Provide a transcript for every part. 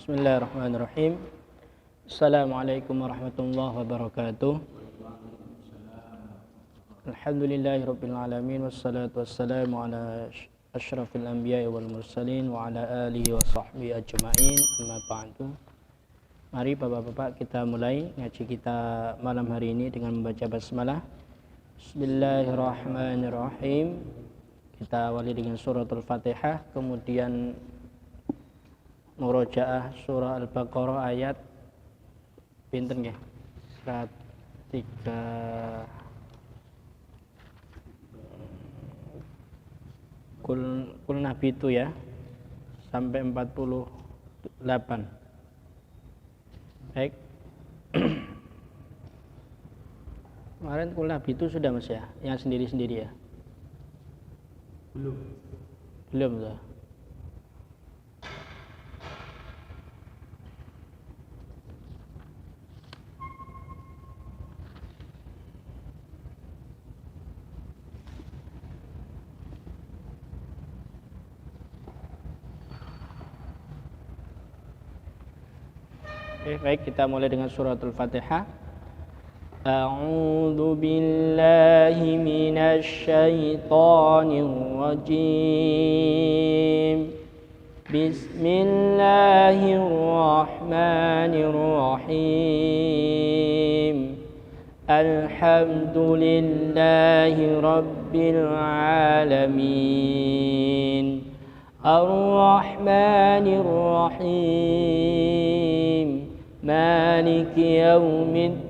Bismillahirrahmanirrahim. Assalamualaikum warahmatullahi wabarakatuh. Alhamdulillahirabbil alamin wassalatu wassalamu ala asyrafil anbiya'i wal mursalin wa ala alihi wa sahbihi ajma'in. Amma ba'du. Mari Bapak-bapak kita mulai ngaji kita malam hari ini dengan membaca basmalah. Bismillahirrahmanirrahim. Kita awali dengan suratul Fatihah, kemudian murojaah surah Al-Baqarah ayat pinten nggih? 3 Kul Nabi itu ya sampai 48. Baik. Kemarin Kul Nabi itu sudah Mas ya, yang sendiri-sendiri ya? Belum tuh. Baik, kita mulai dengan suratul Fatihah. A'udzu billahi minasy syaithanir rajim. Bismillahirrahmanirrahim. Alhamdulillahi rabbil alamin. Ar-Rahmanir Rahim. Maliki yaumiddin.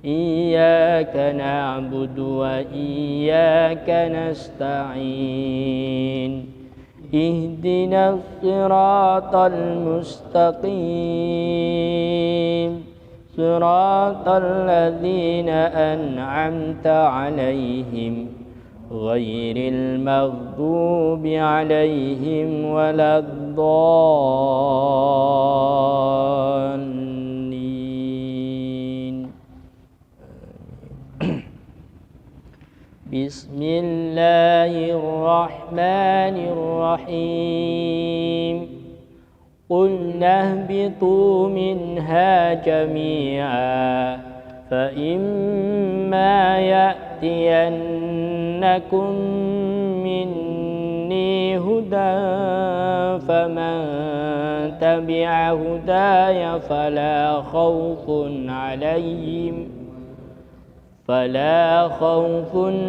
Iyyaka na'budu wa iyyaka nasta'in. Ihdinas siratal mustaqim. Siratal ladzina an'amta 'alaihim ghairil maghdubi 'alaihim waladdallin. Bismillahirrahmanirrahim. Qulna ihbitu minha jami'a fa imma ya'tiyannakum minni hudan faman tabi'a hudaya fala khawfun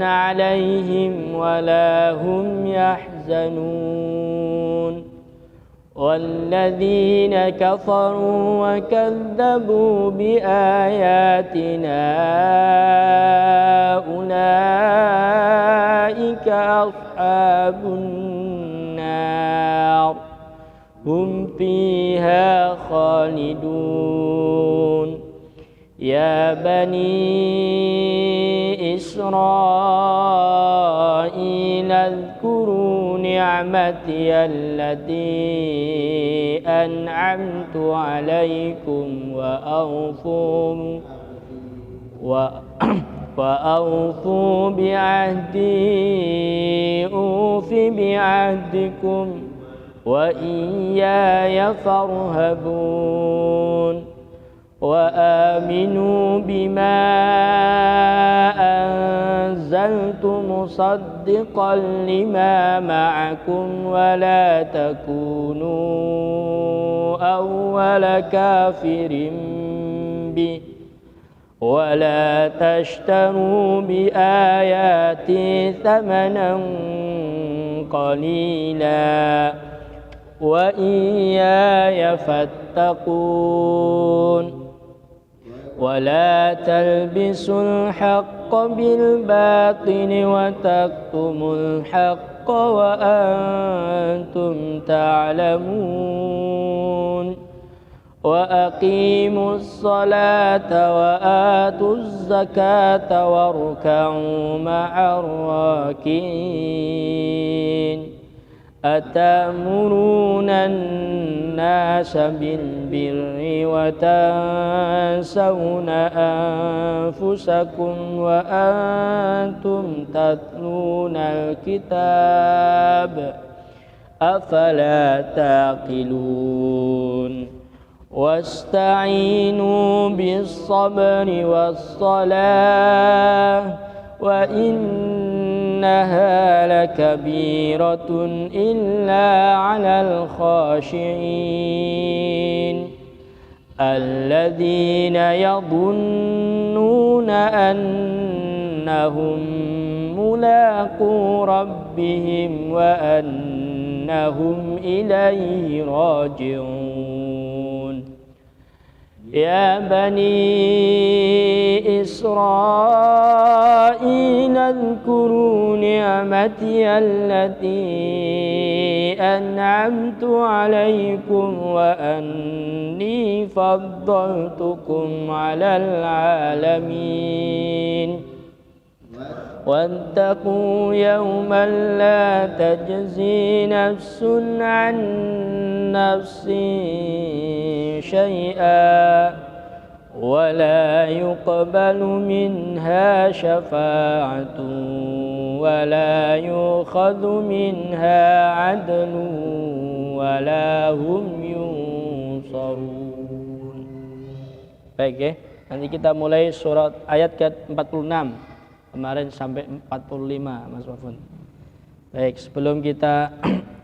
'alaihim wala hum yahzanun. والذين كفروا وكذبوا بآياتنا أولئك أصحاب النار هم فيها خالدون. يا بني إسرائيل اذكروا نعمتي التي أنعمت عليكم وأوفوا بعهدي أوف بعهدكم وإياي فارهبون. وآمنوا بما أنزلت مصدقا لما معكم ولا تكونوا أول كافر به ولا تشتروا بآياتي ثمنا قليلا وإياي فاتقون. ولا تلبسوا الحق بالباطل وتكتموا الحق وأنتم تعلمون. وأقيموا الصلاة وآتوا الزكاة واركعوا مع الراكعين. أتأمرون الناس بالبر وتنسون أنفسكم وأنتم تتلون الكتاب أفلا تعقلون واستعينوا بالصبر والصلاة وإنها لكبيرة إلا على الخاشعين الذين يظنون أنهم ملاقو ربهم وأنهم إليه راجعون يا بني إسرائيل اذكروا نعمتي التي أنعمت عليكم وأني فضلتكم على العالمين واتقوا يوما لا تجزي نفس عن نفس شيئا ولا يقبل منها شفاعة ولا يؤخذ منها عدل ولا هم ينصرون. Baik ya, nanti kita mulai surat ayat ke-46 kemarin sampai 45 Mas Wafun. Baik, sebelum kita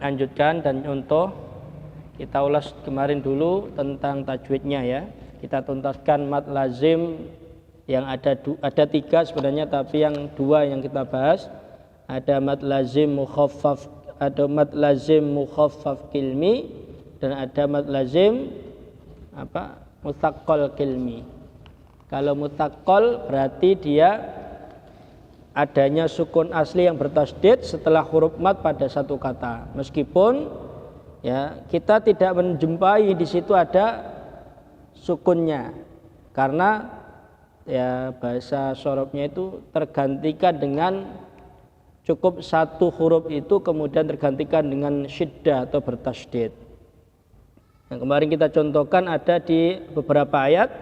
lanjutkan dan contoh, kita ulas kemarin dulu tentang tajwidnya ya. Kita tuntaskan mad lazim yang ada 3 sebenarnya, tapi yang 2 yang kita bahas. Ada mad lazim mukhaffaf, ada mad lazim mukhaffaf kilmi, dan ada mad lazim mutsaqqal kilmi. Kalau mutsaqqal berarti dia adanya sukun asli yang bertasydid setelah huruf mad pada satu kata. Meskipun ya kita tidak menjumpai di situ ada sukunnya, karena ya bahasa sorobnya itu tergantikan dengan cukup satu huruf itu kemudian tergantikan dengan syiddah atau bertasydid. Yang kemarin kita contohkan ada di beberapa ayat.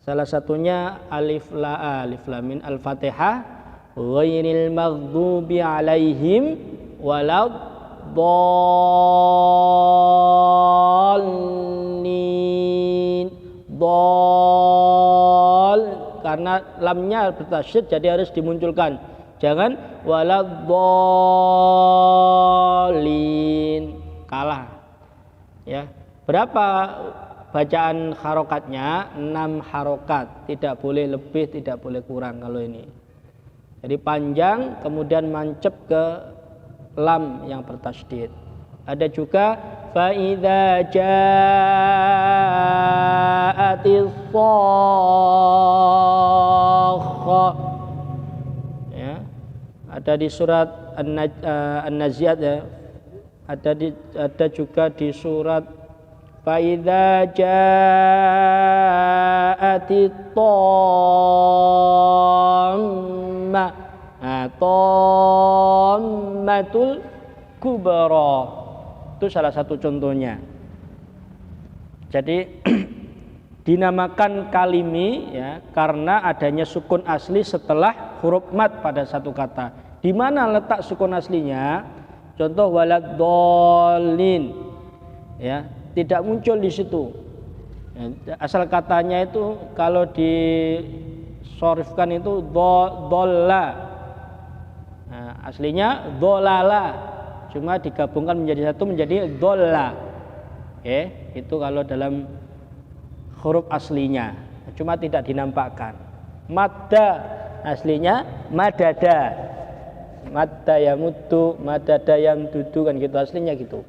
Salah satunya alif lam mim al-Fatihah ghairil maghdubi alaihim waladdallin. Karena lamnya bertasydid jadi harus dimunculkan. Jangan waladdallin, kalah. Ya. Berapa bacaan harokatnya? 6 harokat, tidak boleh lebih, tidak boleh kurang kalau ini. Jadi panjang kemudian mancep ke lam yang bertasydid. Ada juga fa idza ja'atis shakhah. Ya. Ada di surat An-Nazi'at ya. Ada juga di surat فَإِذَا جَاءَتِ الطَّامَّةُ طَامَّةُ الْكُبْرَى. Itu salah satu contohnya. Jadi dinamakan kalimi ya karena adanya sukun asli setelah huruf mad pada satu kata. Di mana letak sukun aslinya? Contoh waladdallin ya, tidak muncul di situ. Asal katanya itu kalau disorifkan itu dolla. Nah, aslinya dolala, cuma digabungkan menjadi satu menjadi dolla. Oke, itu kalau dalam huruf aslinya, cuma tidak dinampakkan. Madda aslinya madada. Madda yamuddu, madada yamdudu kan gitu aslinya gitu.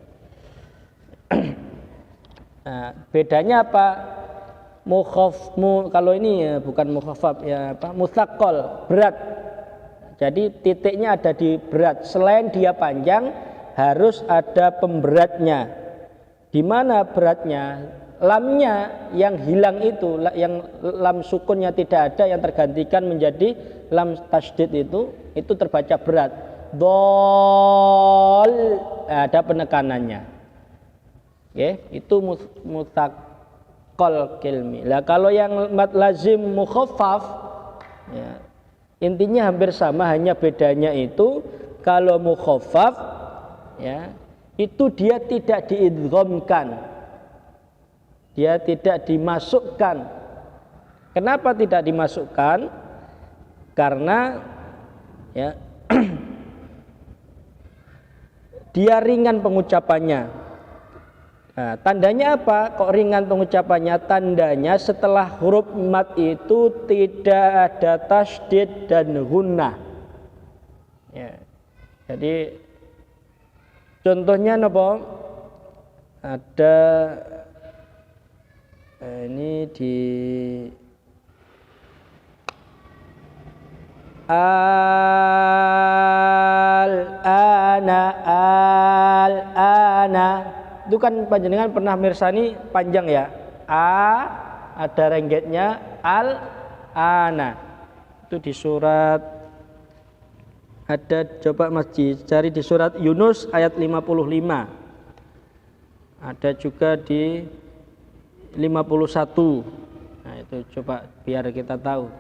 Nah, bedanya apa? Kalau ini ya bukan mukhaffaf ya mutsaqqal, berat. Jadi titiknya ada di berat. Selain dia panjang harus ada pemberatnya. Di mana beratnya? Lamnya yang hilang itu, yang lam sukunnya tidak ada, yang tergantikan menjadi lam tasydid itu terbaca berat. Dol, ada penekanannya. Oke, itu mutsaqqal kilmi. Lah kalau yang mad lazim mukhaffaf ya, intinya hampir sama, hanya bedanya itu kalau mukhaffaf ya itu dia tidak diidghamkan, dia tidak dimasukkan. Kenapa tidak dimasukkan? Karena ya dia ringan pengucapannya. Nah, tandanya apa? Kok ringan pengucapannya? Tandanya setelah huruf mat itu tidak ada tasydid dan gunnah. Ya. Jadi contohnya apa? Ada ini di al-ana itu kan panjenengan pernah mirsani panjang ya, ada renggetnya, al-ana itu di surat, ada, coba Mas cari di surat Yunus ayat 55, ada juga di 51. Nah itu coba biar kita tahu,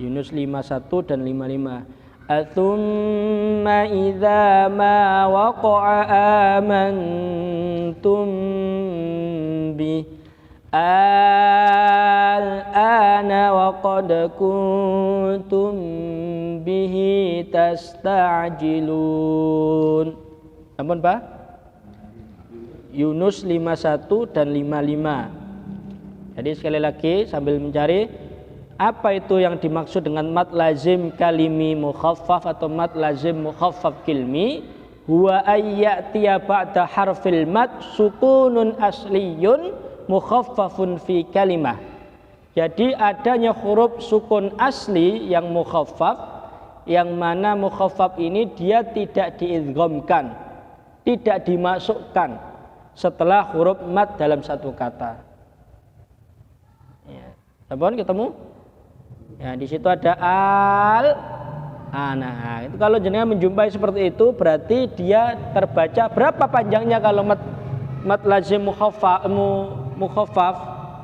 Yunus 51 dan 55. Atsumma idza ma waqa'a amantum bi al-ana wa qad kuntum bihi tasta'jilun. Ampun Pak? Yunus 51 dan 55. Jadi sekali lagi sambil mencari apa itu yang dimaksud dengan mad lazim kalimi mukhaffaf atau mad lazim mukhaffaf kilmi, huwa ayyatiya ba'da harfil mad sukunun asliyun mukhaffafun fi kalimah. Jadi adanya huruf sukun asli yang mukhaffaf, yang mana mukhaffaf ini dia tidak diidghamkan, tidak dimasukkan setelah huruf mad dalam satu kata. Ya. Sampun ketemu? Ya, di situ ada al-ana. Itu kalau jenengan menjumpai seperti itu berarti dia terbaca berapa panjangnya kalau mad lazim mukhaffaf.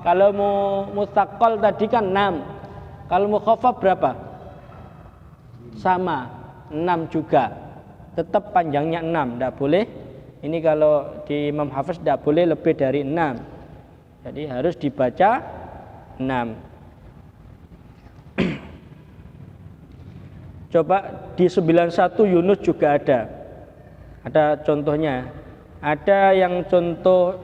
Kalau mustaqal tadi kan 6. Kalau mukhaffaf berapa? Sama, 6 juga. Tetap panjangnya 6, enggak boleh. Ini kalau di Imam Hafiz enggak boleh lebih dari 6. Jadi harus dibaca 6. Coba di 91 Yunus juga ada contohnya. Ada yang contoh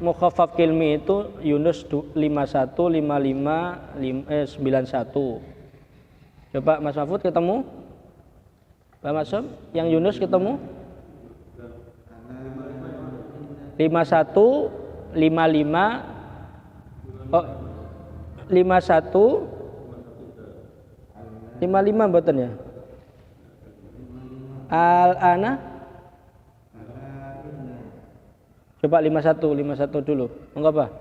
mukhaffaf kilmi itu Yunus 51, 55, 91. Coba Mas Mahfud ketemu? Pak Masum, yang Yunus ketemu? 51, 55, 51, 55 mboten ya? Al-ana. Coba 51 dulu. Enggak apa?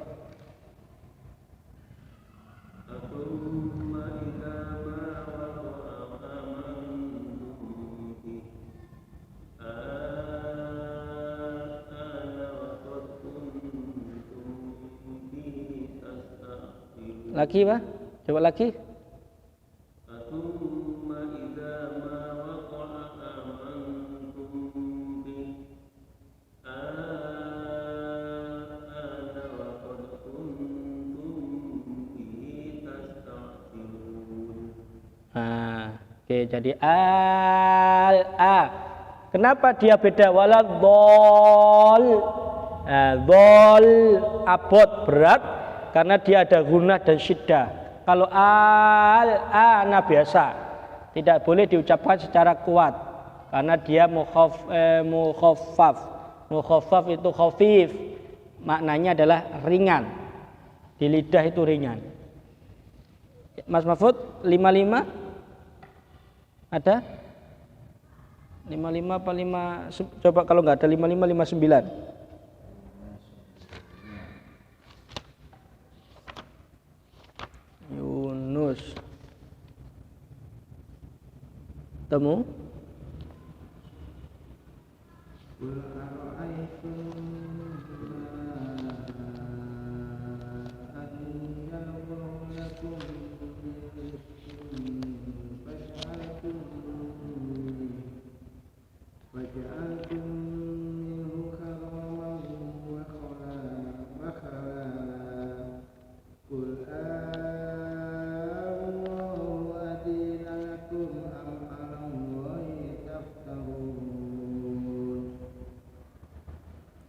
Lagi Pak? Coba lagi. Oke, jadi al-a. Kenapa dia beda? Waladhdall. Dhol abot berat karena dia ada gunnah dan syiddah. Kalau al-ana biasa, tidak boleh diucapkan secara kuat karena dia mukhaffaf. Mukhaffaf itu khafif. Maknanya adalah ringan. Di lidah itu ringan. Mas Mahfud 55 ada? 55 apa 5? Coba kalau nggak ada 55, 59. Yunus. Temu?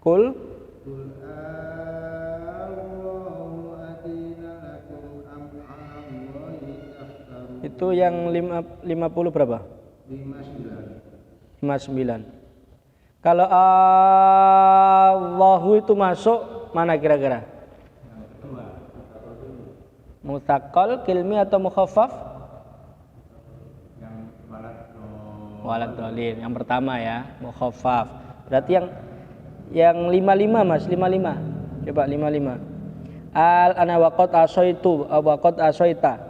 Kul Qul Allahu adina lakum am 'ala Allahi taftarun. itu yang 50 berapa? 59. 59. Kalau Allahu itu masuk mana kira-kira? Yang kedua, Mutsaqal, kilmi atau mukhaffaf? yang Walad dhalin. Yang pertama ya, mukhaffaf. Berarti yang 55 Mas, 55. Coba 55. Al ana waqad asaitu, waqad asaita.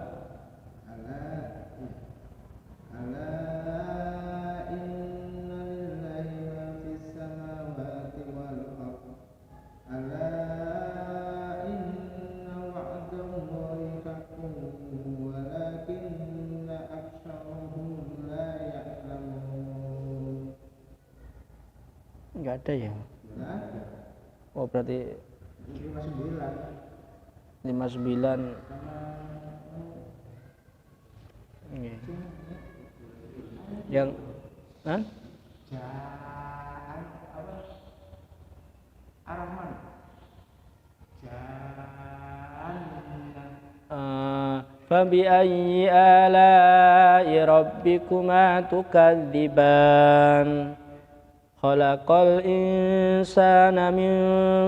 Enggak ada ya? Oh berarti 59. Iya. Yang Ar-Rahman. Fabi ayyi ala'i rabbikuma tukadziban. Khalaqal insana min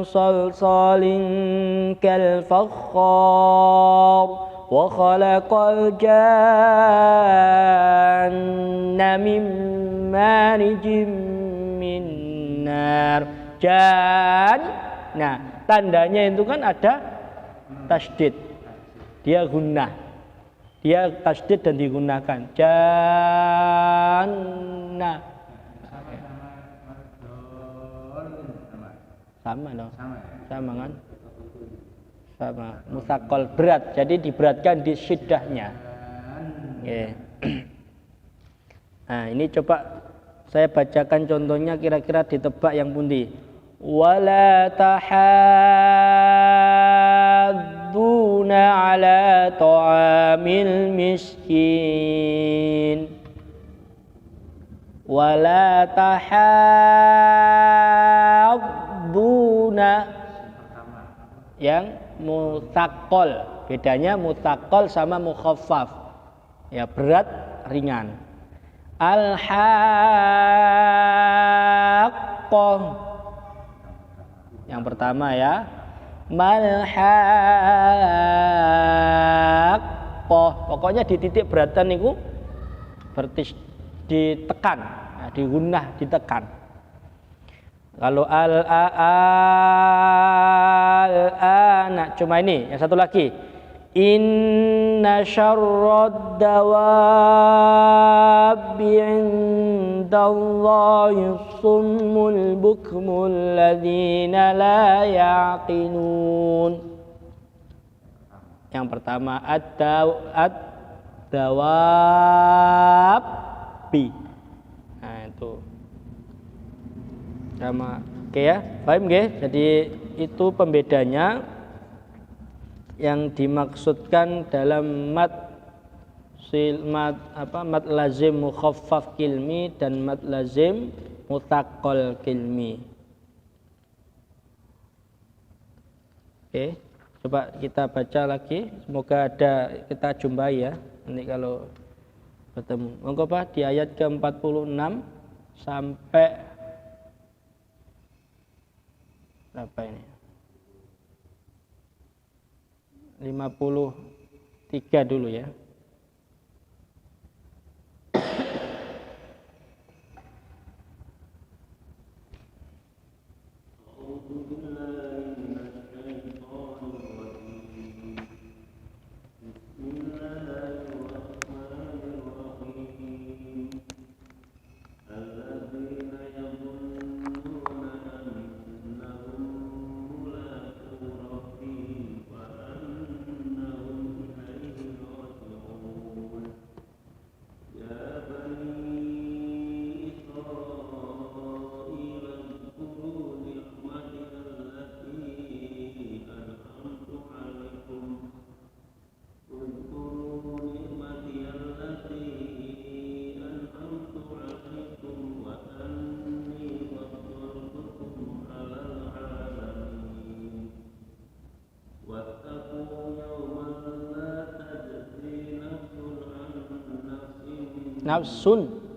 salsalin kal fakhar wa khalaqal janna min marijim min nar. Nah, tandanya itu kan ada tasydid. Dia gunnah. Dia tasydid dan digunakan. Janna. Sama loh. Sama kan? Sama. Mutsaqal berat. Jadi diberatkan di syiddahnya. Okay. Nah, ini coba saya bacakan contohnya kira-kira ditebak yang pundi. Wala tahadduna ala ta'amil miskin. Wala tahadduna yang mutsaqal. Bedanya mutsaqal sama mukhaffaf. Ya berat, ringan. Al-haqqah. Yang pertama ya, mal-haqqah. Pokoknya di titik beratan itu berarti ditekan, ya, digunnah, ditekan. Kalau al-ana cuma ini, yang satu lagi. Inna syarrad dawabi indallahi summul bukmul ladzina la yaqilun. Yang pertama ad-dawabi. Nah itu sama oke ya, paham nggih? Jadi itu pembedanya yang dimaksudkan dalam mad lazim mukhaffaf kilmi dan mad lazim mutsaqqal kilmi. Oke, coba kita baca lagi, semoga ada kita jumpai ya nanti kalau bertemu. Monggo Pak di ayat ke-46 sampai berapa ini? 53 dulu ya. nafsun.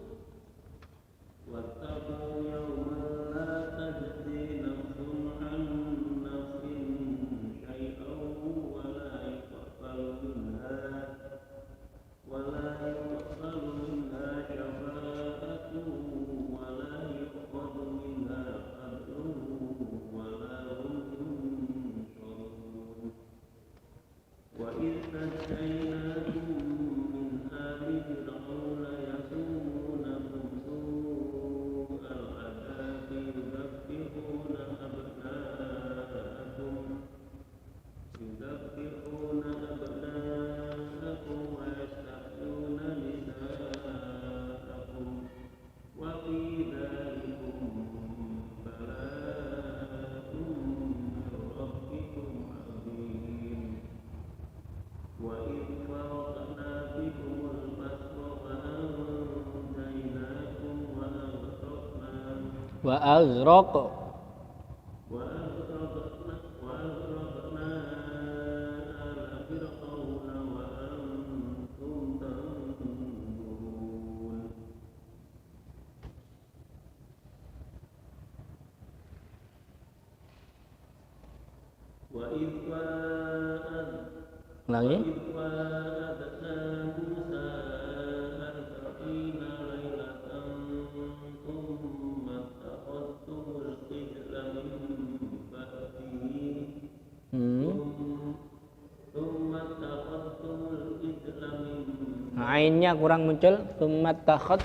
Wa aghraq lagi. Ainnya kurang muncul. Tsummat takhad.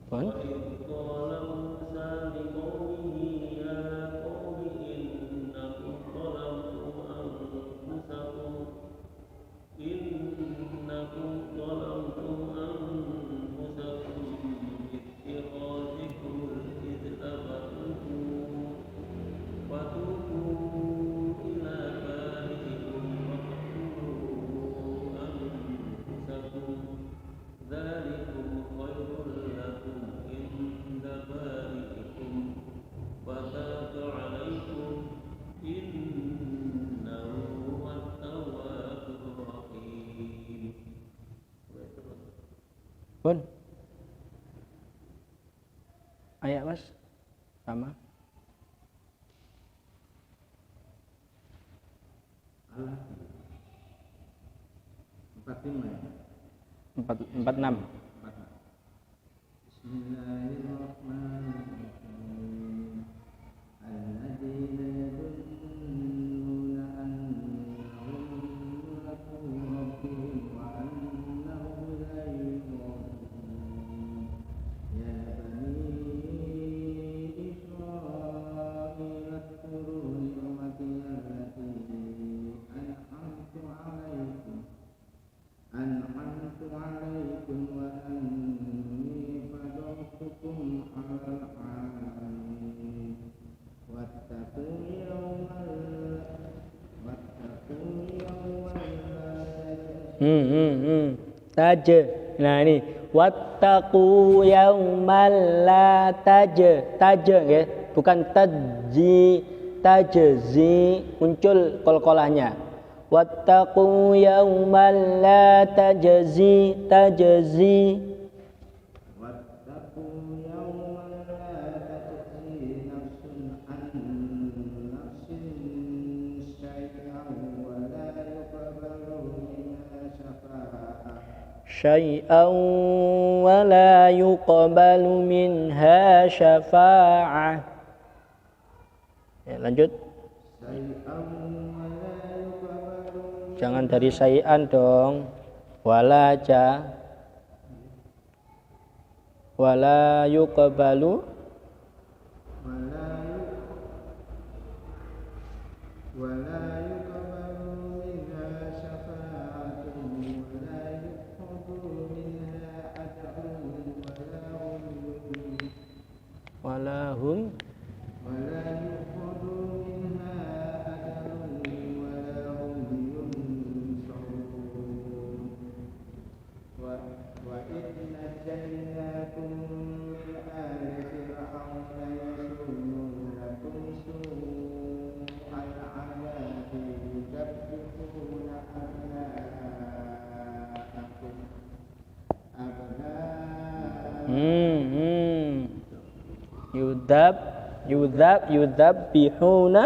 Pun. Pun. Ayat Mas sama. Empat lima. 46. Bismillahirrahmanirrahim. Alladzina yadunnuna annahum mulaqu rabbihim wa annahum la yuzlamun. Ya bani Israil اذkuru ni'mati allati an'amtu 'alaikum wa anni fadaltukum 'alal 'alamin. Wattaqu yawman Taja. Nah ini wattaqu yaumal la taja ya, bukan tajzi muncul qalqalahnya. Wattaqu yaumal la tajzi Wattaqu yawman la tajzi nafsun an nafsin syai'an wa la yuqbalu minha syafa'ah syai'an wa la yuqbalu minha syafa'ah. Ya, lanjut. Jangan dari syai'an dong. Wala yuqbalu ولا يقبل منها شفاعة ولا يؤخذ منها عدل ولا هم yudzabihuna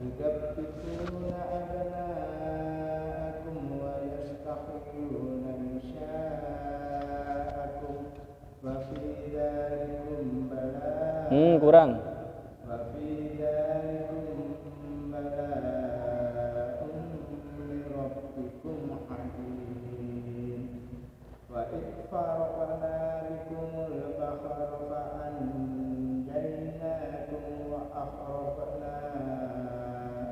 يذبحون أبناءكم ويستحيون نساءكم وفي ذلكم بلاء kurang. وفي ذلكم بلاء من ربكم عظيم وإذ فرقنا بكم البحر فأنجيناكم وأغرقنا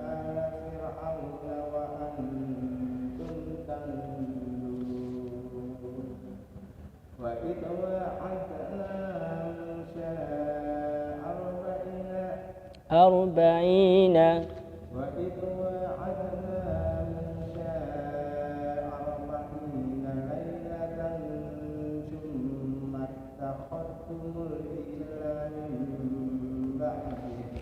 آل فرعون وأنتم تنظرون وإذ وعدنا موسى arba'ina وإذ وعدنا موسى 40 ليلة ثم اتخذتم العجل من بعده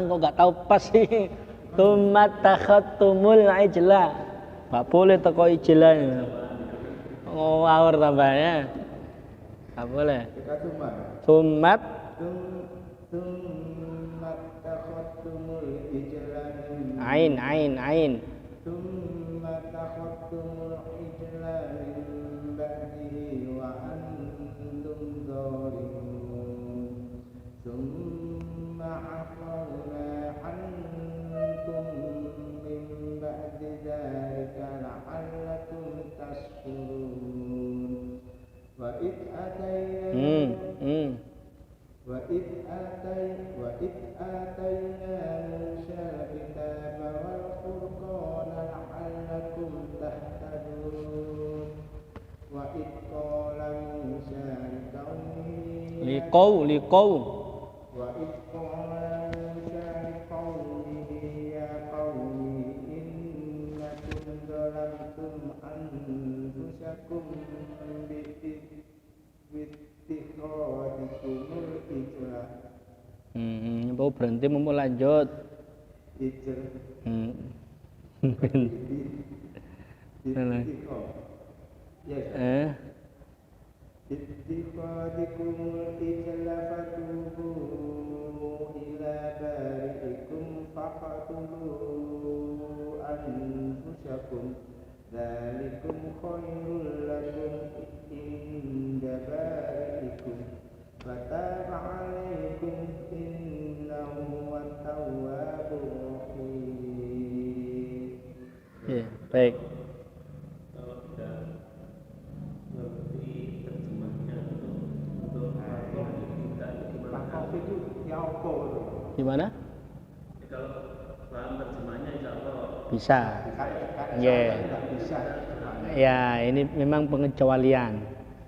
kok nggak tahu pas sih. Tsumma takhattumul ijla. Nggak boleh teko ijla. Ngawur tambahnya. Nggak boleh. Kita cuma Tsumma ثم اتخذتم العجل من ain. ثم اتخذتم العجل من بعده وأنتم ظالمون ثم عفونا عنكم من بعد ذلك لعلكم تشكرون وإذ آتينا موسى الكتاب والفرقان لعلكم تهتدون وإذ قال موسى لقومه يا قوم إنكم ظلمتم أنفسكم باتخاذكم العجل Mau berhenti mau lanjut. اتخاذكم العجل فتوبوا إلى بارئكم فاقتلوا أنفسكم ذلكم خير لكم عند بارئكم فتاب عليكم إنه هو التواب الرحيم. Ya, baik. Kalau tidak mengerti terjemahnya untuk makhluk kita Makhluk itu ya apa? Gimana? kalau paham terjemahnya insya Allah Bisa. Ya. Bisa. Ya, ini memang pengecualian.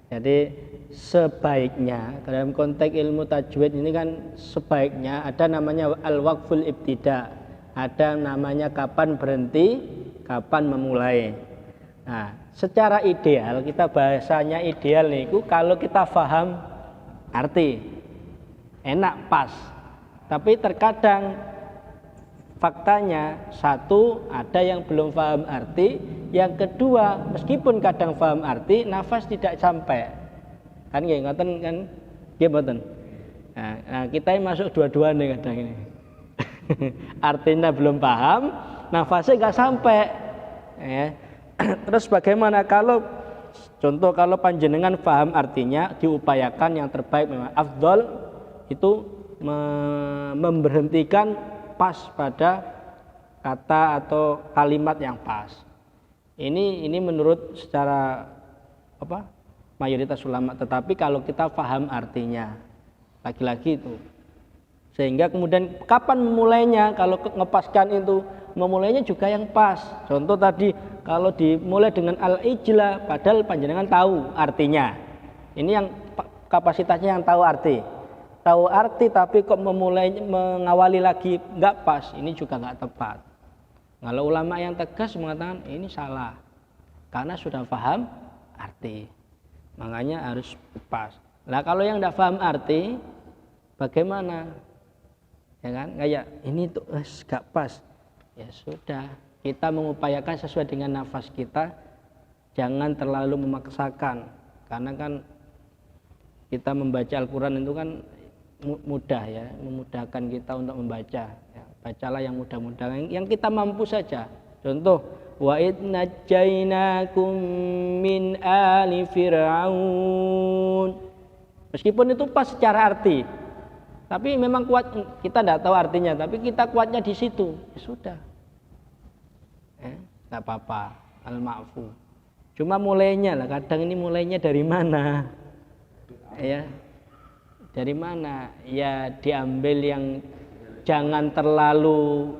Jadi sebaiknya dalam konteks ilmu tajwid ini kan sebaiknya ada namanya al-waqful ibtida, ada namanya kapan berhenti, kapan memulai. Nah, secara ideal kita bahasanya ideal niku kalau kita paham arti enak pas. Tapi terkadang faktanya satu ada yang belum paham arti, yang kedua meskipun kadang paham arti nafas tidak sampai. Kan nggih ngoten kan nggih mboten. Nah, kita yang masuk dua-duanya kadang ini. Artinya belum paham, nafasnya nggak sampai. Ya. Terus bagaimana kalau contoh kalau panjenengan paham artinya diupayakan yang terbaik memang afdol itu memberhentikan pas pada kata atau kalimat yang pas. Ini menurut secara mayoritas ulama, tetapi kalau kita paham artinya lagi-lagi itu sehingga kemudian kapan memulainya, kalau ngepaskan itu memulainya juga yang pas. Contoh tadi kalau dimulai dengan al-ijla padahal panjenengan tahu artinya, ini yang kapasitasnya yang tahu arti tapi kok memulai mengawali lagi nggak pas, ini juga nggak tepat. Kalau ulama yang tegas mengatakan ini salah karena sudah paham arti, makanya harus pas. Nah kalau yang tidak paham arti bagaimana? Ya kan, kayak ini tuh gak pas. Ya sudah, kita mengupayakan sesuai dengan nafas kita, jangan terlalu memaksakan, karena kan kita membaca Al-Quran itu kan mudah ya, memudahkan kita untuk membaca ya, bacalah yang mudah-mudah yang kita mampu saja. Contoh, wa id najjainakum min ali fir'aun, meskipun itu pas secara arti, tapi memang kuat, kita tidak tahu artinya, tapi kita kuatnya di situ, ya sudah, nggak apa-apa, al-ma'fu. Cuma mulainya lah, kadang ini mulainya dari mana? Ya, dari mana? Ya diambil yang jangan terlalu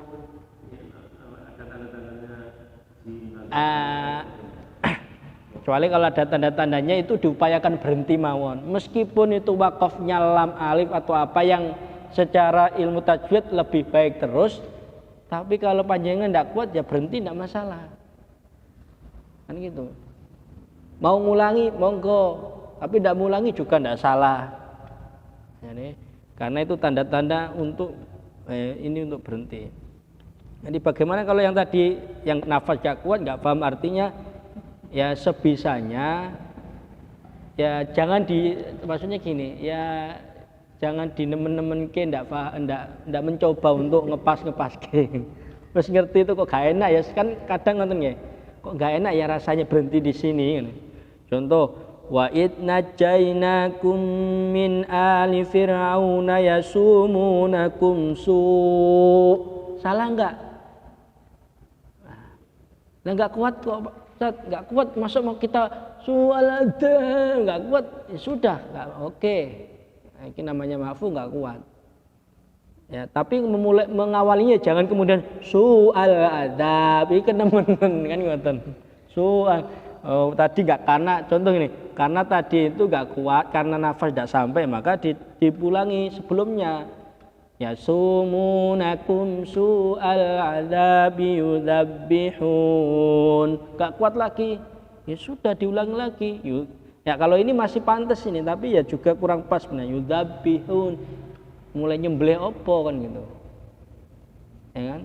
kecuali kalau ada tanda-tandanya itu diupayakan berhenti mawon. Meskipun itu wakafnya lam alif atau apa yang secara ilmu tajwid lebih baik terus, tapi kalau panjangnya tidak kuat ya berhenti, tidak masalah. Kan gitu. Mau ngulangi monggo, tapi tidak ngulangi juga tidak salah. Jadi, karena itu tanda-tanda untuk ini untuk berhenti. Jadi bagaimana kalau yang tadi yang nafas gak kuat, nggak paham artinya, ya sebisanya ya jangan maksudnya gini, ya jangan dinemen-nemen ke, ndak mencoba untuk ngepas ke. Terus ngerti itu kok gak enak ya, kan kadang ngoten nggih. Kok gak enak ya rasanya berhenti di sini. Contoh, wa id najjainakum min ali fir'auna yasumunakum salah enggak? Nah, enggak kuat kok Ustaz, enggak kuat, masa mau kita su'alada enggak kuat, ya sudah, enggak oke. Nah, ini namanya ma'fu, enggak kuat. Ya, tapi mengawalinya jangan kemudian su'al adab, iki nemen-nemen kan ngoten. Tadi enggak, karena contoh ini, karena tadi itu enggak kuat, karena nafas tidak sampai, maka dipulangi sebelumnya. Ya sumunakum su'al adabi yudabbihun, enggak kuat lagi, ya sudah diulangi lagi. Ya kalau ini masih pantas ini, tapi ya juga kurang pas benar. Yudabbihun, mulai nyembelih opo kan gitu, ya kan?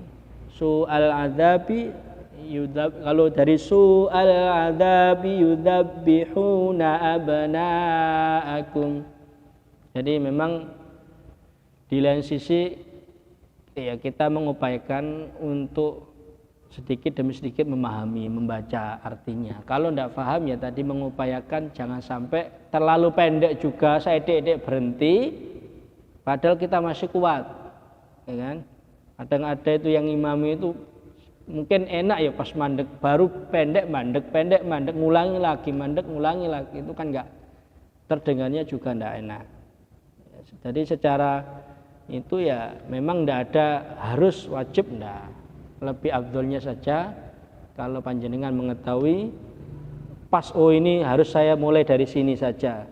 Su'al adabi kalau dari su'al adabi yudabbihuna abna'akum. Jadi memang di lain sisi ya kita mengupayakan untuk sedikit demi sedikit memahami, membaca artinya. Kalau tidak paham ya tadi mengupayakan jangan sampai terlalu pendek juga, saya dek berhenti padahal kita masih kuat, ya kan? Kadang ada itu yang imami itu mungkin enak ya pas mandek, baru pendek mandek, ngulangi lagi mandek, ngulangi lagi, itu kan enggak, terdengarnya juga enggak enak. Jadi secara itu ya memang enggak ada harus wajib, enggak, lebih afdolnya saja kalau panjenengan mengetahui pas, oh ini harus saya mulai dari sini saja,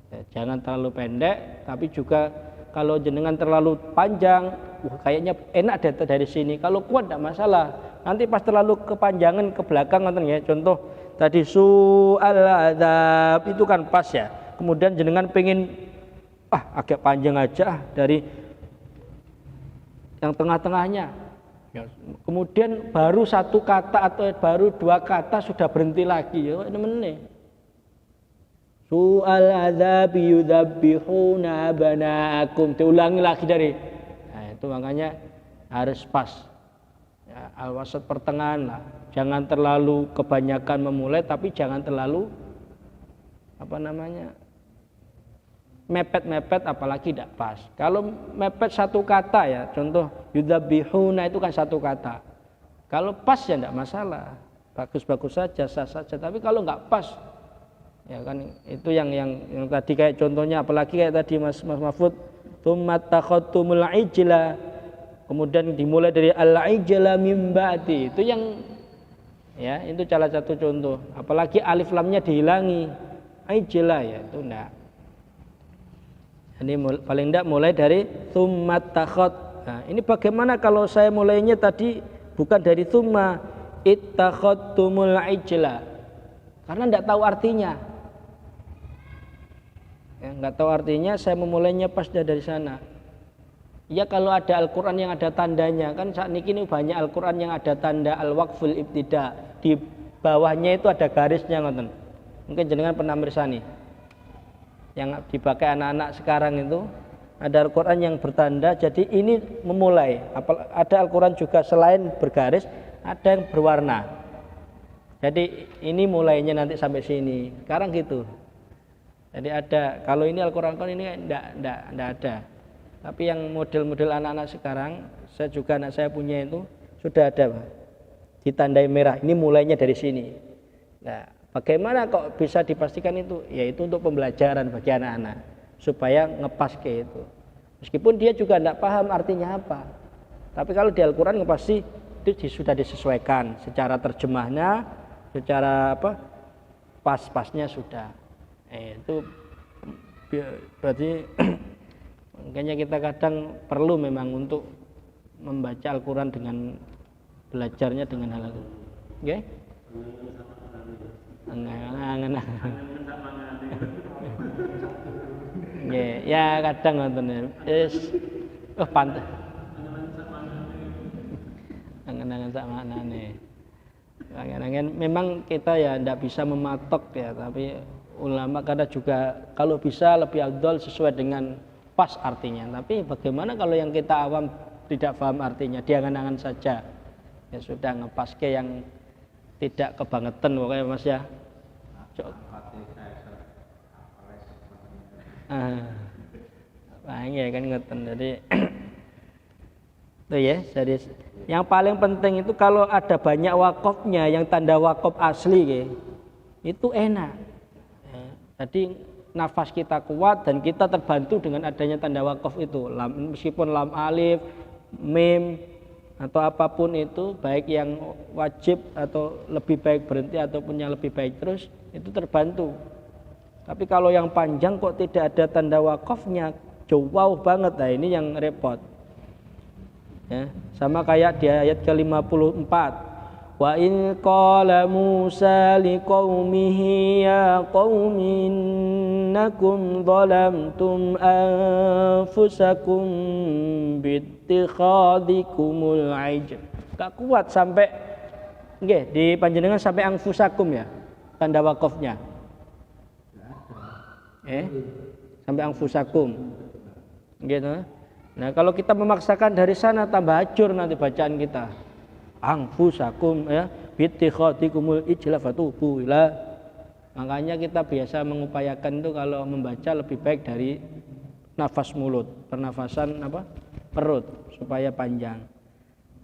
ya, jangan terlalu pendek, tapi juga kalau jenengan terlalu panjang, kayaknya enak dari sini. Kalau kuat tidak masalah. Nanti pas terlalu kepanjangan ke belakang, nonton ya. Contoh tadi su'al adab itu kan pas ya. Kemudian jenengan pengen agak panjang aja dari yang tengah-tengahnya. Ya, kemudian baru satu kata atau baru dua kata sudah berhenti lagi. Ya, ini su'al adzabi yudabbihuna abna'akum, diulangi lagi dari. Nah, itu makanya harus pas. Ya, al-wasat pertengahan lah. Jangan terlalu kebanyakan memulai, tapi jangan terlalu mepet-mepet, apalagi tidak pas. Kalau mepet satu kata ya, contoh yudabbihuna itu kan satu kata. Kalau pas ya tidak masalah. Bagus-bagus saja, sah saja. Tapi kalau enggak pas, ya kan itu yang tadi kayak contohnya, apalagi kayak tadi Mas Mahfud, tsumma takhadtumul ijla, kemudian dimulai dari al-ijla mim ba'di, itu yang ya itu salah satu contoh. Apalagi alif lamnya dihilangi, ijla ya itu enggak. Jadi paling enggak mulai dari tsumma takhad. Nah, ini bagaimana kalau saya mulainya tadi bukan dari tsumma ittakhadtumul ijla, karena enggak tahu artinya. Ya, nggak tahu artinya, saya memulainya pas dari sana. Ya kalau ada Al-Quran yang ada tandanya, kan saat ini banyak Al-Quran yang ada tanda al-waqful ibtida, di bawahnya itu ada garisnya, ngoten. Mungkin jenengan pernah mirsani. yang dipakai anak-anak sekarang itu ada Al-Quran yang bertanda. Jadi ini memulai. Ada Al-Quran juga selain bergaris, ada yang berwarna. Jadi ini mulainya nanti sampai sini. Sekarang gitu. Jadi ada. Kalau ini Al-Quran ini enggak ada. Tapi yang model-model anak-anak sekarang, saya juga anak saya punya itu sudah ada, Pak. Ditandai merah. Ini mulainya dari sini. Nah, bagaimana kok bisa dipastikan itu? Yaitu untuk pembelajaran bagi anak-anak supaya ngepas ke itu. Meskipun dia juga tidak paham artinya apa. Tapi kalau di Al-Quran pasti itu sudah disesuaikan secara terjemahnya, secara pas-pasnya sudah. Itu berarti makanya kita kadang perlu memang untuk membaca Al-Quran dengan belajarnya dengan hal itu. Oke? Ya kadang nonton pantas. Angen-angen sak maknane. Angen-angen memang kita ya tidak bisa mematok ya, tapi ulama kadang juga kalau bisa lebih afdal sesuai dengan pas artinya. Tapi bagaimana kalau yang kita awam tidak paham artinya, diangan-angan saja. Ya sudah ngepas ke yang tidak kebangetan pokoknya Mas ya. Ya kan ngeten. Jadi itu ya, jadi yang paling penting itu kalau ada banyak wakofnya yang tanda wakof asli itu enak. Jadi nafas kita kuat dan kita terbantu dengan adanya tanda wakof itu. Meskipun lam alif, mim atau apapun itu, baik yang wajib atau lebih baik berhenti ataupun yang lebih baik terus, itu terbantu. Tapi kalau yang panjang kok tidak ada tanda wakofnya, jauh banget. Nah ini yang repot. Ya, sama kayak di ayat ke-54. Wa in qala Musa liqaumihi ya qaumi innakum zalamtum anfusakum bittikhadikumul ijl. Gak kuat sampai nggih di panjenengan sampai anfusakum ya tanda wakofnya. Sampai anfusakum. Gitu. Nah, kalau kita memaksakan dari sana tambah hancur nanti bacaan kita. Anfusakum ya bittikhadikumul ijla fatubu ila. Makanya kita biasa mengupayakan itu kalau membaca lebih baik dari nafas mulut, pernafasan perut supaya panjang.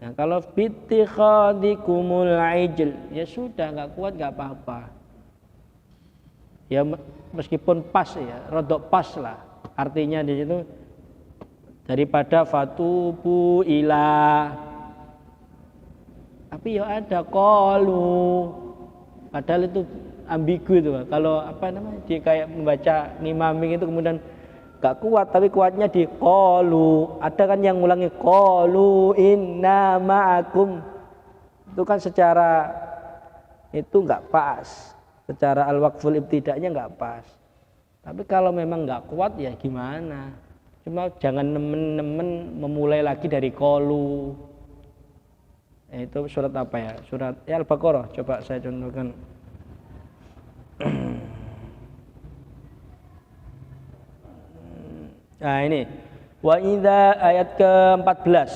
Nah, kalau bittikhadikumul ijl ya sudah enggak kuat enggak apa-apa. Ya meskipun pas ya, rodok pas lah. Artinya di situ daripada fatubu ila. Tapi ya ada qalu. Padahal itu ambigu itu, Pak. Kalau dia kayak membaca ngimaming itu kemudian gak kuat tapi kuatnya di qalu. Ada kan yang ngulangi qalu inna ma'akum. Itu kan secara itu enggak pas. Secara al-waqful ibtida'nya enggak pas. Tapi kalau memang enggak kuat ya gimana? Cuma jangan nemen-nemen memulai lagi dari qalu. Itu surat apa ya? Surat Al-Baqarah. Coba saya contohkan. Nah ini. Wa idza ayat ke-14.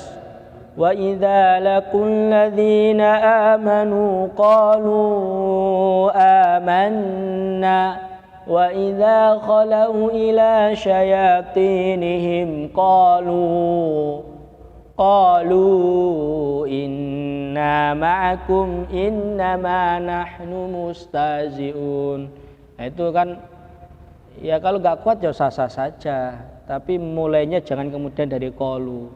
Wa idza laqul ladzina amanu qalu amanna wa idza khalau ila syayatinihim qalu inna ma'akum innama nahnu mustazi'un. Nah, itu kan ya kalau enggak kuat ya sah-sah saja, tapi mulainya jangan kemudian dari qalu.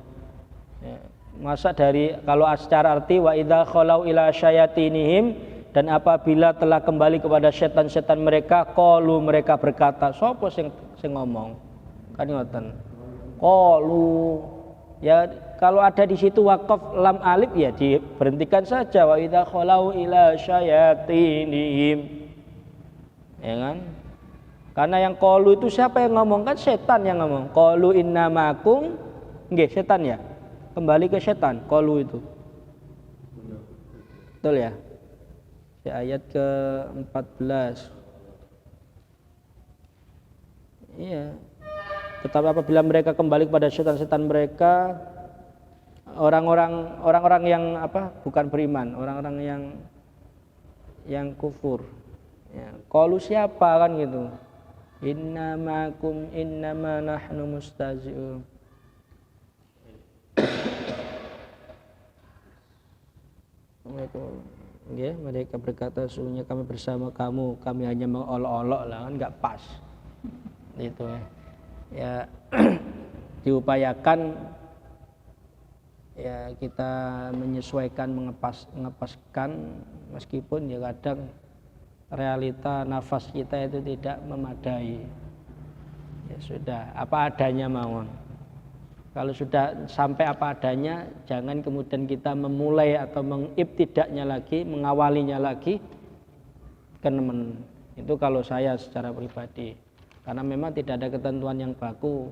Ya, masa dari kalau secara arti wa idza khalau ila syayatinihim, dan apabila telah kembali kepada setan-setan mereka, qalu mereka berkata, sapa sing ngomong? Kan ngoten. Qalu. Ya kalau ada di situ wakaf lam alif ya diberhentikan saja wa idza khalau ila syayatinihim. Ya kan? Karena yang qalu itu siapa yang ngomong? Kan setan yang ngomong. Qalu innamakum, nggih setan ya. Kembali ke setan qalu itu. Betul ya? Di ayat ke-14. Iya. Tetapi apabila mereka kembali kepada setan-setan mereka, orang-orang yang bukan beriman, orang-orang yang kufur. Ya, qalu siapa kan gitu. Innama nahnu mustazi'un. Mereka berkata sesungguhnya kami bersama kamu, kami hanya mengolok-olok lah, kan nggak pas. Itu ya diupayakan ya kita menyesuaikan, mengepaskan meskipun ya kadang realita nafas kita itu tidak memadai. Ya sudah, apa adanya mawon. Kalau sudah sampai apa adanya, jangan kemudian kita memulai atau mengibtidaknya lagi, mengawalinya lagi ke nemen. Itu kalau saya secara pribadi. Karena memang tidak ada ketentuan yang baku.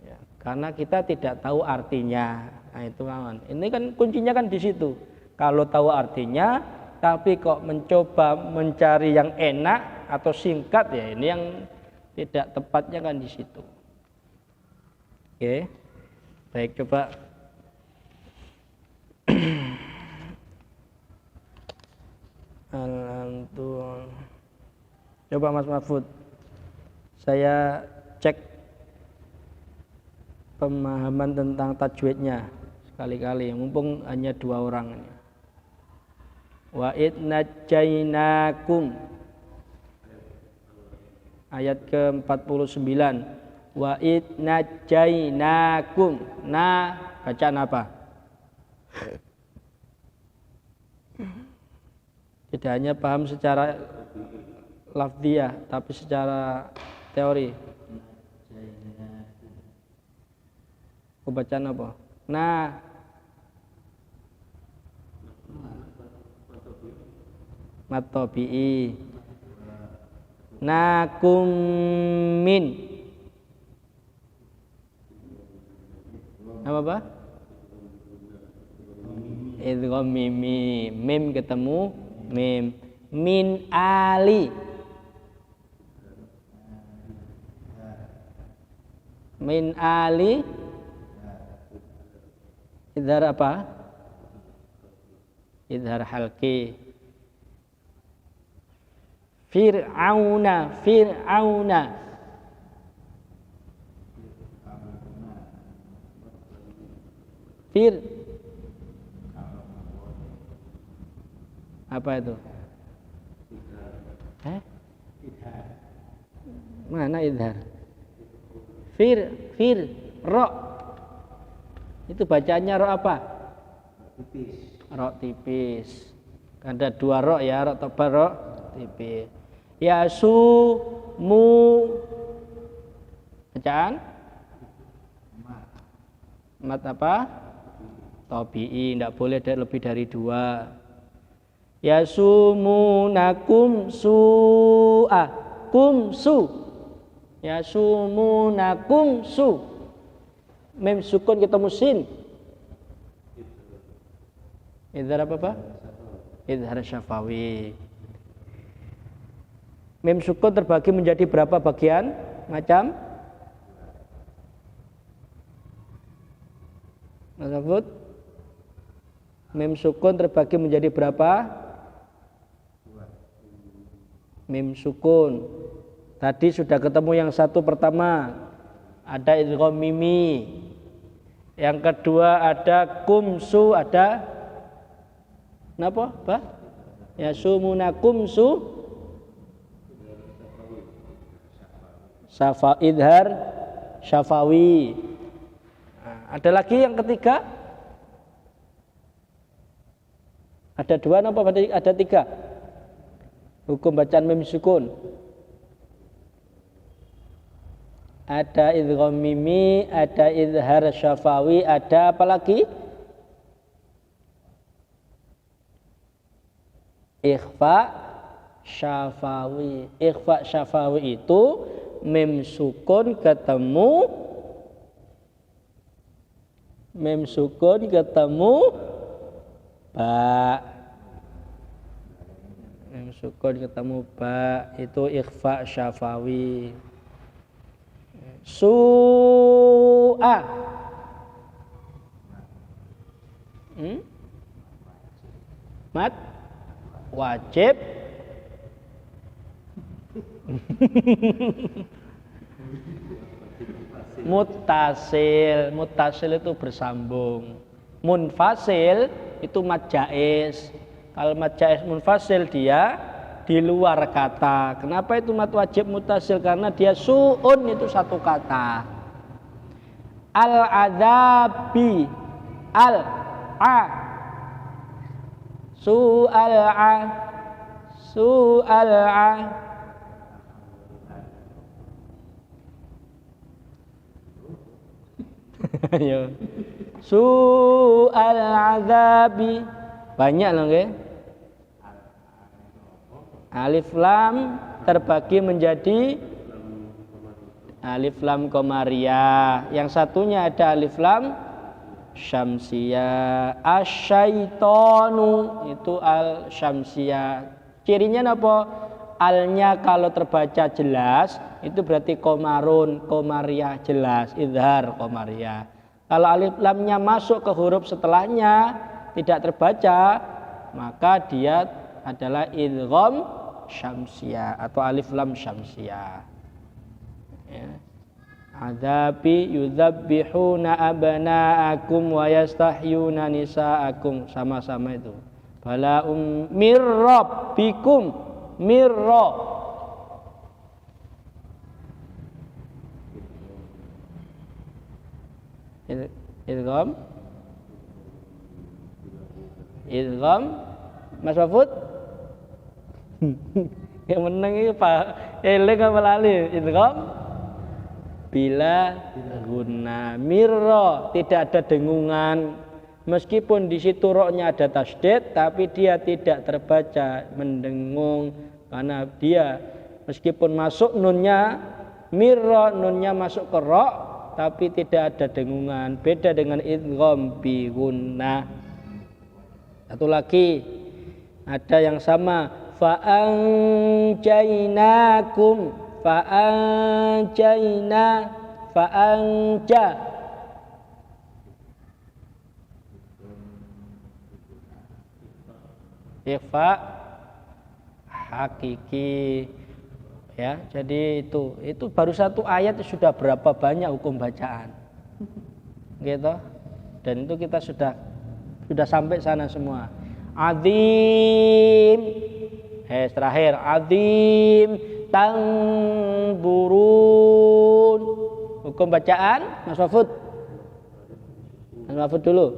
Ya, karena kita tidak tahu artinya. Nah itu kawan. Ini kan kuncinya kan di situ. Kalau tahu artinya, tapi kok mencoba mencari yang enak atau singkat, ya ini yang tidak tepatnya kan di situ. Oke, baik, coba Alhamdulillah. Coba Mas Mahfud, saya cek pemahaman tentang tajwidnya sekali-kali, mumpung hanya 2 orang ini. Wa idnajainakum ayat ke-49. Wa idnajainakum. Nah, bacaan apa? Tidak hanya paham secara lafziyah, tapi secara teori. Bacaan apa? Nah, matobi'i nakum min apa? Idgham mimi, mim ketemu mim, min ali, min ali, idhar apa? Idhar halqi. Fir'auna, Fir'auna, Fir, apa itu? Mana idhar? Fir, ro. Itu bacaannya ro apa? Tipis. Ro tipis. Ada 2 ro ya, ro tebal, ro tipis. Yasu mu, bacaan? Mat apa? Tabi'i, tidak boleh lebih dari 2. Yasumunakum su'a, kumsu. Yasumunakum su. Mim sukun ketemu sin. Idhar apa? Idhar syafawi. Mim sukun terbagi menjadi berapa bagian? Macam? Mas Mahfud? Mim sukun terbagi menjadi berapa? Mim sukun. Tadi sudah ketemu yang satu pertama, ada idgham mimi. Yang kedua ada kumsu, ada napa? Apa? Yasumuna kumsu. Idhar syafawi. Nah, ada lagi yang ketiga? Ada 2 apa? Ada 3. Hukum bacaan mim sukun. Ada idgham mimi, ada idhar syafawi, ada apa lagi? Ikhfa syafawi. Ikhfa syafawi itu mim sukun ketemu ba. Mim sukun ketemu ba, itu ikhfa syafawi. Su'a. Mat wajib. Muttasil itu bersambung. Munfasil itu mad jaiz. Kalau mad jaiz munfasil dia di luar kata. Kenapa itu mad wajib muttasil? Karena dia su'un itu satu kata. Al-adzabi al-a su'al-a su'al-a. Ayo. Su'al azabi. Banyak loh nggih. Alif lam terbagi menjadi alif lam qamariyah. Yang satunya ada alif lam syamsiyah. Asyaitonu itu al syamsiyah. Cirinya apa? Alnya kalau terbaca jelas itu berarti komarun, komariyah jelas, izhar komariyah. Kalau alif lamnya masuk ke huruf setelahnya tidak terbaca, maka dia adalah idgham syamsiyah atau alif lam syamsiyah. Ya. Adzabi yudzabbihuna abna'akum wa yastahyuna nisa'akum, sama-sama itu. Bala mir rabbikum mirra. Idgham Mas Mahfud. Yang menang itu Pak eling apa lali? Idgham bila guna mirra, tidak ada dengungan. Meskipun di situ roknya ada tasdid, tapi dia tidak terbaca mendengung karena dia meskipun masuk nunnya mirra, nunnya masuk ke rok, tapi tidak ada dengungan. Beda dengan idgham bi gunnah. Satu lagi ada yang sama, fa'anjainakum fa'anjaina fa'anja. Ikhfa hakiki ya. Jadi itu baru satu ayat sudah berapa banyak hukum bacaan. Gitu. Dan itu kita sudah sampai sana semua. Azim. Terakhir azim tangburun. Hukum bacaan Mas Mahfud. Mas Mahfud dulu.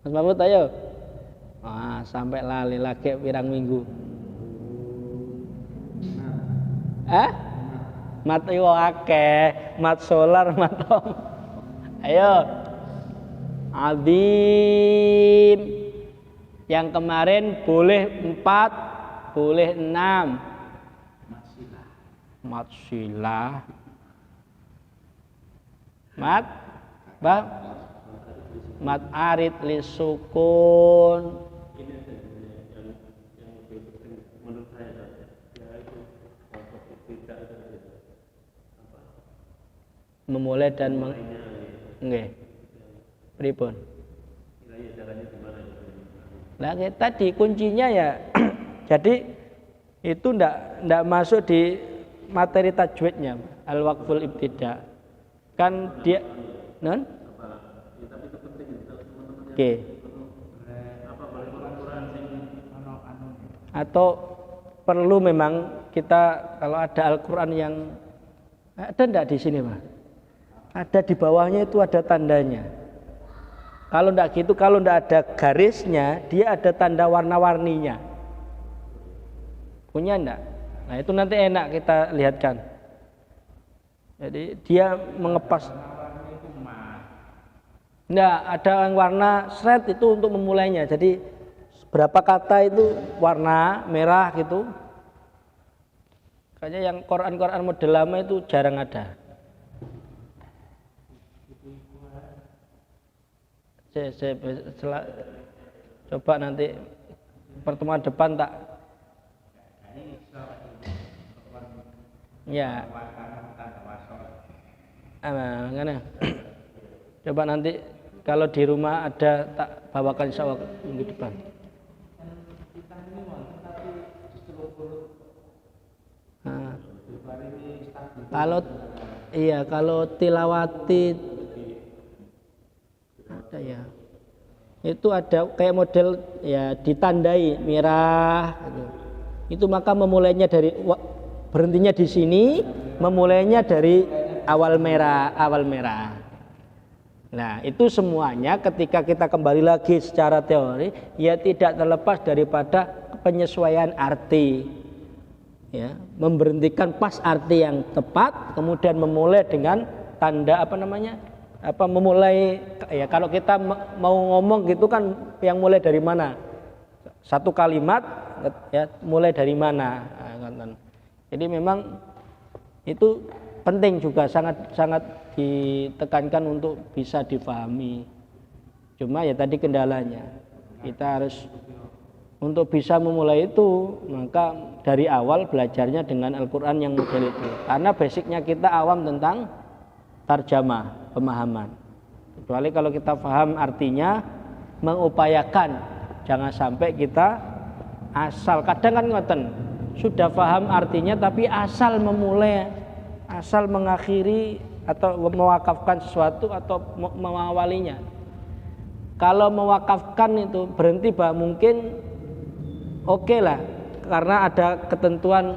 Mas Mahfud ayo. Sampai lali lagi pirang minggu. Mat yo akeh, mat solar mat om. Ayo. Azim. Yang kemarin boleh 4, boleh 6. Mat silah. Mat Bang. Mat arid li sukun. Memulai dan nggih. Pripun? Nah, tadi kuncinya ya. Jadi itu ndak masuk di materi tajwidnya, al-waqful ibtida. Kan dia non? Oke. Atau perlu memang kita kalau ada Al-Qur'an yang ada ndak di sini, Pak? Ada di bawahnya itu ada tandanya. Kalau enggak gitu, kalau enggak ada garisnya, dia ada tanda warna-warninya. Punya enggak? Nah, itu nanti enak kita lihatkan. Jadi dia mengepas. Enggak, ada yang warna seret itu untuk memulainya. Jadi berapa kata itu warna merah gitu. Kayaknya yang Quran model lama itu jarang ada. Coba nanti pertemuan depan tak ya Mana? Coba nanti kalau di rumah ada tak bawakan insya Allah minggu depan. Nah, kalau tilawati ada ya. Itu ada kayak model ya ditandai merah gitu. Itu maka memulainya dari berhentinya di sini, memulainya dari awal merah. Nah, itu semuanya ketika kita kembali lagi secara teori ya tidak terlepas daripada penyesuaian arti. Ya, memberhentikan pas arti yang tepat, kemudian memulai dengan tanda memulai ya kalau kita mau ngomong gitu kan yang mulai dari mana? Satu kalimat ya mulai dari mana? Jadi memang itu penting juga sangat ditekankan untuk bisa difahami. Cuma ya tadi kendalanya kita harus untuk bisa memulai itu maka dari awal belajarnya dengan Al-Quran yang model itu karena basicnya kita awam tentang tarjamah, pemahaman. Kecuali kalau kita paham artinya mengupayakan jangan sampai kita asal kadang kan ngoten sudah paham artinya tapi asal memulai asal mengakhiri atau mewakafkan sesuatu atau mengawalinya. Kalau mewakafkan itu berhenti mungkin oke lah karena ada ketentuan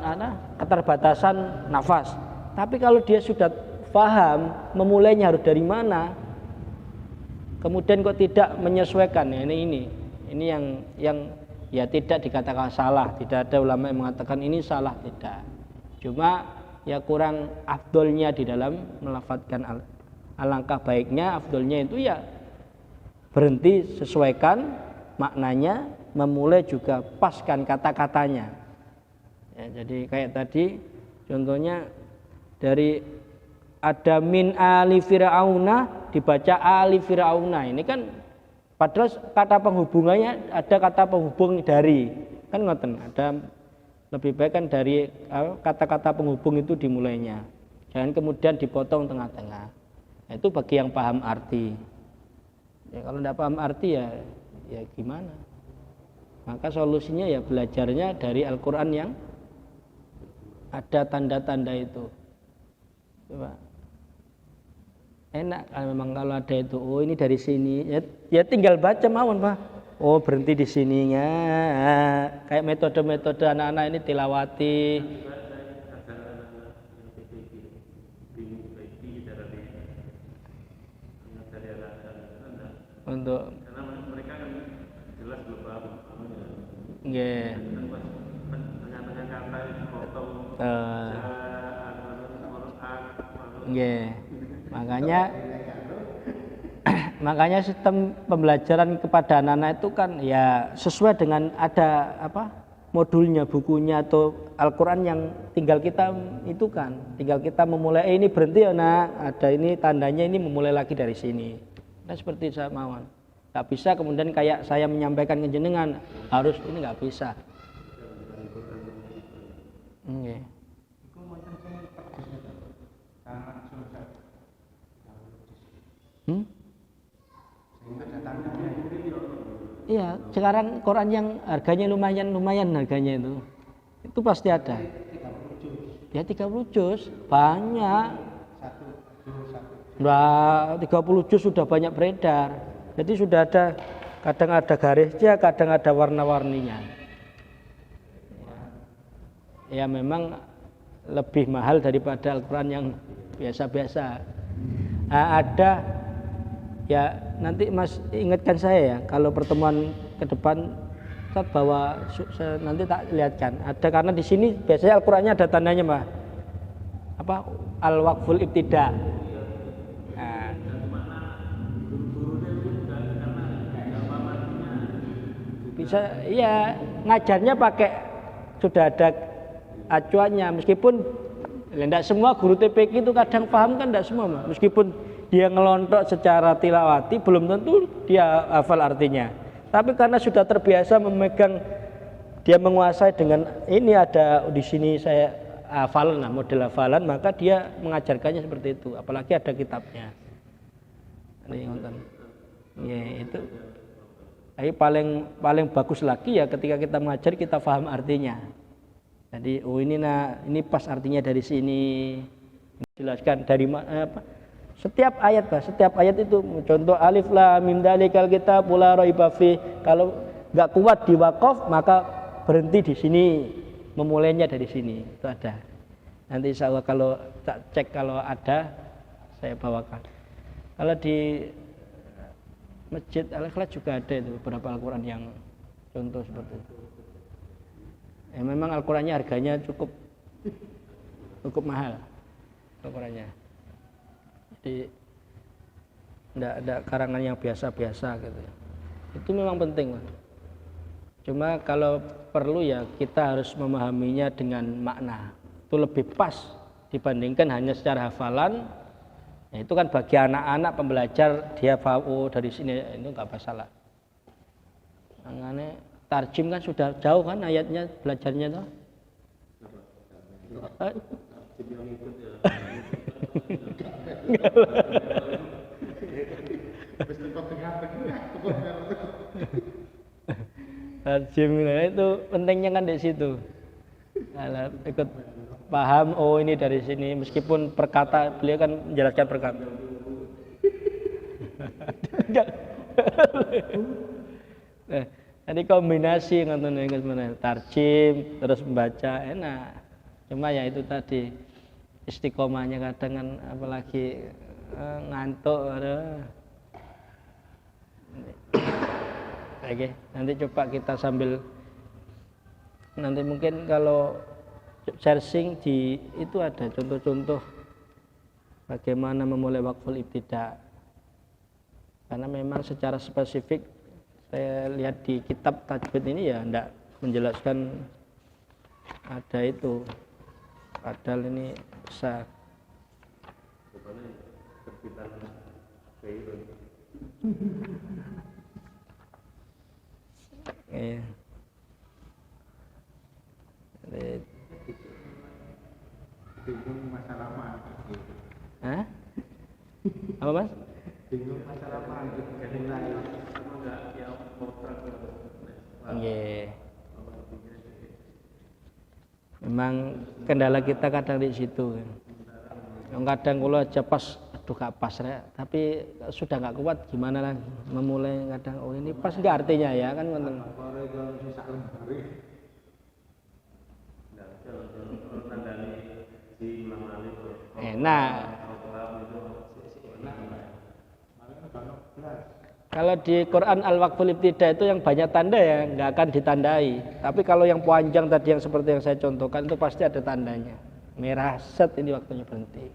keterbatasan nafas. Tapi kalau dia sudah paham memulainya harus dari mana, kemudian kok tidak menyesuaikan ya ini yang ya tidak dikatakan salah, tidak ada ulama yang mengatakan ini salah, tidak. Cuma ya kurang afdolnya di dalam melafadzkan alangkah baiknya afdolnya itu ya berhenti sesuaikan maknanya, memulai juga paskan kata-katanya. Ya, jadi kayak tadi contohnya dari ada min ali fir'auna dibaca ali fir'auna. Ini kan padahal kata penghubungannya ada kata penghubung dari. Kan ngoten, ada lebih baik kan dari kata-kata penghubung itu dimulainya. Jangan kemudian dipotong tengah-tengah. Nah, itu bagi yang paham arti. Ya, kalau tidak paham arti ya gimana? Maka solusinya ya belajarnya dari Al-Quran yang ada tanda-tanda itu. Coba. Enak memang kalau ada itu. Oh ini dari sini. Ya tinggal baca mawon Pak. Oh berhenti di sininya. Kayak metode-metode anak-anak ini tilawati. Untuk karena mereka kan jelas belum paham. Nggih. Tengah-tengah kata dipotong. Nggih. Makanya sistem pembelajaran kepada anak-anak itu kan ya sesuai dengan ada modulnya, bukunya atau Al-Quran yang tinggal kita tinggal kita memulai ini berhenti ya nak, ada ini tandanya ini memulai lagi dari sini. Nah seperti saya mawon. Nggak bisa kemudian kayak saya menyampaikan ke jenengan harus ini nggak bisa. Okay. Iya, sekarang Quran yang harganya lumayan harganya itu pasti ada. Ya 30 juz banyak. Nah, 30 juz sudah banyak beredar. Jadi sudah ada, kadang ada garisnya, kadang ada warna-warninya. Ya memang lebih mahal daripada Al-Quran yang biasa-biasa. Ada ya nanti Mas ingatkan saya ya kalau pertemuan ke depan Ustaz bawa nanti tak lihatkan. Ada karena di sini biasanya Al-Qurannya ada tandanya Mbak. Al-Waqful Ibtida. Bisa ya ngajarnya pakai sudah ada acuannya meskipun tidak semua guru TPQ itu kadang paham kan tidak semua meskipun dia ngelontok secara tilawati belum tentu dia hafal artinya tapi karena sudah terbiasa memegang dia menguasai dengan ini ada di sini saya hafalan, model hafalan, maka dia mengajarkannya seperti itu. Apalagi ada kitabnya. Ini nonton. Ya, itu. Tapi paling bagus lagi ya ketika kita mengajar kita paham artinya. Jadi ini pas artinya dari sini. Dijelaskan dari apa? Setiap ayat itu contoh alif lam mim dzalikal kitab la raiba fi. Kalau enggak kuat di waqaf maka berhenti di sini. Memulainya dari sini. Itu ada. Nanti insyaallah kalau tak cek kalau ada saya bawakan. Kalau di Masjid Al-Ikhlas juga ada itu beberapa Al-Qur'an yang contoh seperti itu. Memang Al-Qur'annya harganya cukup mahal. Al-Qur'annya. Jadi tidak ada karangan yang biasa-biasa gitu. Itu memang penting. Cuma kalau perlu ya kita harus memahaminya dengan makna. Itu lebih pas dibandingkan hanya secara hafalan. Ya, itu kan bagi anak-anak pembelajar dia tahu dari sini itu nggak masalah. Makanya tarjim kan sudah jauh kan ayatnya belajarnya tuh. Tarjim itu pentingnya kan di situ. Kalau ikut paham ini dari sini meskipun perkata beliau kan menjelaskan perkata. Nanti kombinasi ngoten tarjim terus membaca enak. Cuma ya itu tadi istiqomahnya kadang kan apalagi ngantuk Oke, nanti coba kita sambil nanti mungkin kalau searching di itu ada contoh-contoh bagaimana memulai waqful ibtida. Karena memang secara spesifik saya lihat di kitab tajwid ini ya enggak menjelaskan ada itu. Padahal ini besar. Iya. Bingung masalah mana? Hah? Apa Mas? Bingung masalah mana? Iya. Memang kendala kita kadang di situ. Kadang kalau aja pas, aduh gak pas ya. Tapi sudah nggak kuat gimana lagi? Memulai kadang ini pas nggak artinya ya kan ngoten. Enak. Kalau di Quran Al-Waqful Ibtida itu yang banyak tanda ya nggak akan ditandai. Tapi kalau yang panjang tadi yang seperti yang saya contohkan itu pasti ada tandanya. Merah set ini waktunya berhenti.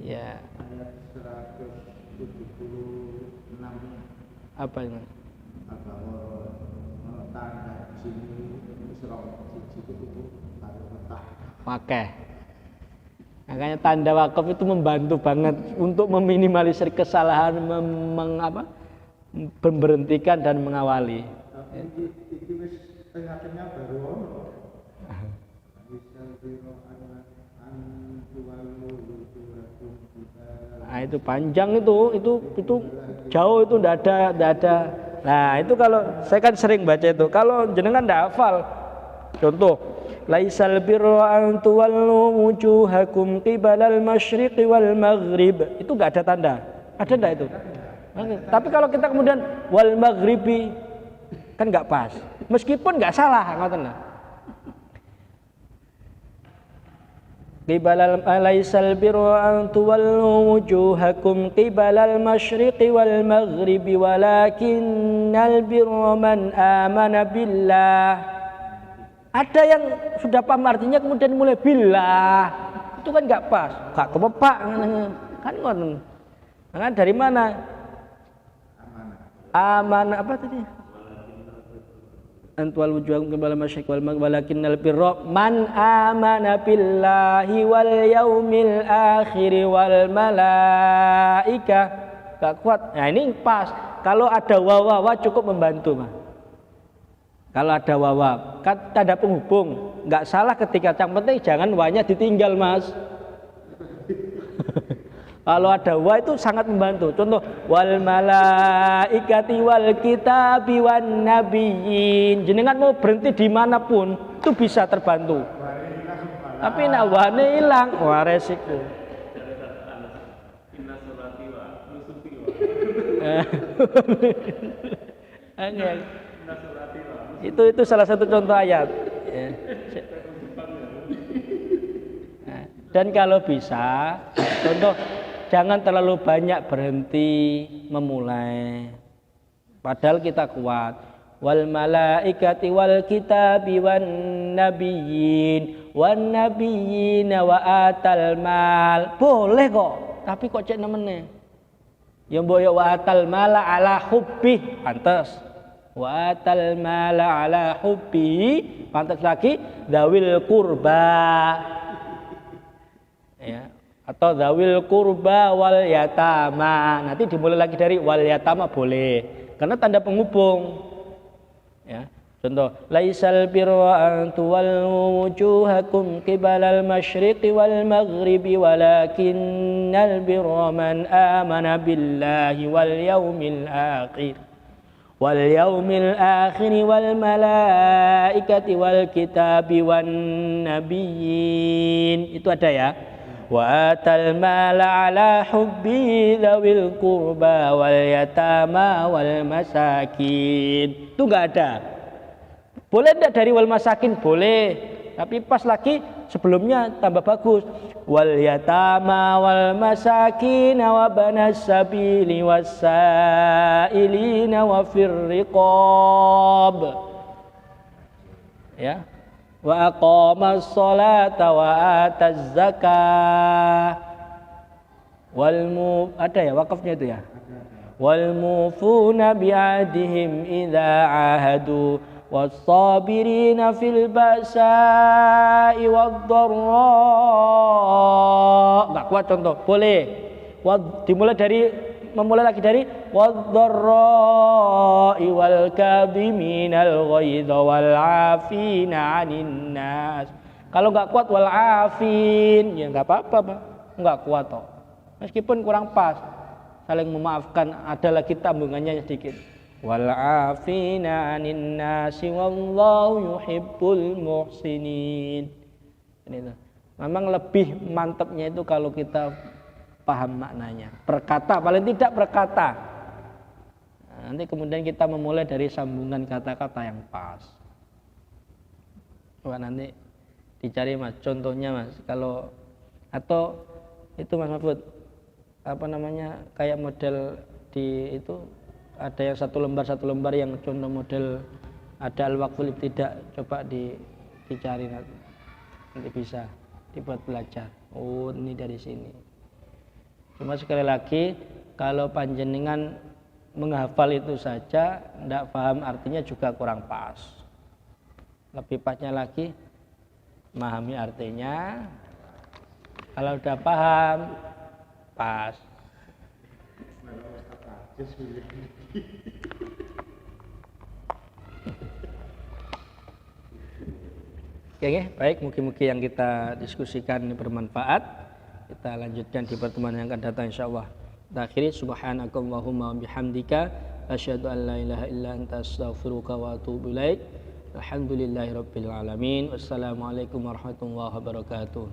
Ya. Ayat 176. Apa ini? Tanda di sini serong siji itu baru mentah. Pakai. Makanya tanda wakaf itu membantu banget untuk meminimalisir kesalahan, memberhentikan dan mengawali. Tapi iki wis tengah-tengah baru ono. Nah, itu panjang itu jauh itu ndak ada. Nah, itu kalau saya kan sering baca itu. Kalau jenengan ndak hafal. Contoh, laisal birru an tuwallu wujuhakum qibalal masyriqi wal maghrib. Itu enggak ada tanda. Ada enggak itu? Tapi kalau kita kemudian wal maghribi kan enggak pas. Meskipun enggak salah, ngoten lah. Qibalal laisal birru an tuwallu wujuhakum qibalal masyriqi wal maghribi walakinnal birra man amana billah. Ada yang sudah paham artinya kemudian mulai billah. Itu kan enggak pas. Enggak kepepak kan ngoten. Nah, dari mana? Amanah apa tadi? Antual wujuhakum qibala masyriq wal maghrib walakinnal birra man amana billahi wal yaumil akhir wal malaika. Enggak kuat. Nah, ini pas. Kalau ada wawa cukup membantu, Mas. Kalau ada wawa, kan tanda penghubung. nggak salah ketika yang penting jangan wa-nya ditinggal, Mas. Kalau ada wa itu sangat membantu. Contoh wal malaikati wal kitabi wan nabiyyin. Jenengan mau berhenti dimanapun itu bisa terbantu. Tapi nak wane hilang, wah resiko. Inna sholati wa nusuki wa. Itu salah satu contoh ayat. Ya. Dan kalau bisa, contoh jangan terlalu banyak berhenti memulai. Padahal kita kuat. Wal malaikati wal kitabi wan nabiyyin wa atal mal. Boleh kok, tapi kok cek nemene. Ya mbok ya wa atal mala ala hubbi, pantes. Wa atal mala ala hubbi, pantes lagi dzawil qurba. Ya, atau dzawil qurba wal yatama. Nanti dimulai lagi dari wal yatama boleh. Karena tanda penghubung. Ya. Contoh, laisal birra an tuwallu wujuhakum qibalal masyriqi wal maghribi walakinnal birra man amana billahi wal yaumil akhir wal malaikati wal kitabi wan nabiyyin. Itu ada ya. Wa atal mala ala hubbi dzawil qurba wal yatama wal masakin. Itu enggak ada. Boleh enggak dari wal masakin? Boleh. Tapi pas lagi sebelumnya tambah bagus. Wal yatama wal masakin wa banas sabili wasailina wa firriqab. Ya. Wa aqamas sholata wa ataz zakah ada ya wakafnya itu ya. Wal mufuna bi'adihim idza ahadu was sabirina fil ba'sa'i wad dharra. Enggak kuat contoh, boleh. Memulai lagi dari wad-dharra'i wal kadhiminal ghaidha wal 'afina 'anil nas. Kalau enggak kuat wal 'afin, ya enggak apa-apa, Pak. Enggak kuat toh. Meskipun kurang pas. Saling memaafkan, ada lagi tambungannya sedikit. Wal 'afina 'anil nas wallahu yuhibbul muhsinin. Ini tuh. Memang lebih mantapnya itu kalau kita paham maknanya, berkata, paling tidak berkata. Nah, nanti kemudian kita memulai dari sambungan kata-kata yang pas. Coba nanti dicari Mas, contohnya Mas, kalau atau itu Mas Mahfud, apa namanya, kayak model di itu ada yang satu lembar yang contoh model ada al-waqful ibtida, coba dicari nanti bisa dibuat belajar. Oh ini dari sini. Cuma sekali lagi, kalau panjenengan menghafal itu saja, tidak paham artinya juga kurang pas. Lebih pasnya lagi, memahami artinya. Kalau sudah paham, pas. Oke, baik. Mungkin-mungkin yang kita diskusikan ini bermanfaat. Kita lanjutkan di pertemuan yang akan datang insyaallah. Akhiri subhanakallahumma wa bihamdika asyhadu an la ilaha illa anta astaghfiruka wa atubu ilaik. Alhamdulillahirabbil alamin. Wassalamualaikum warahmatullahi wabarakatuh.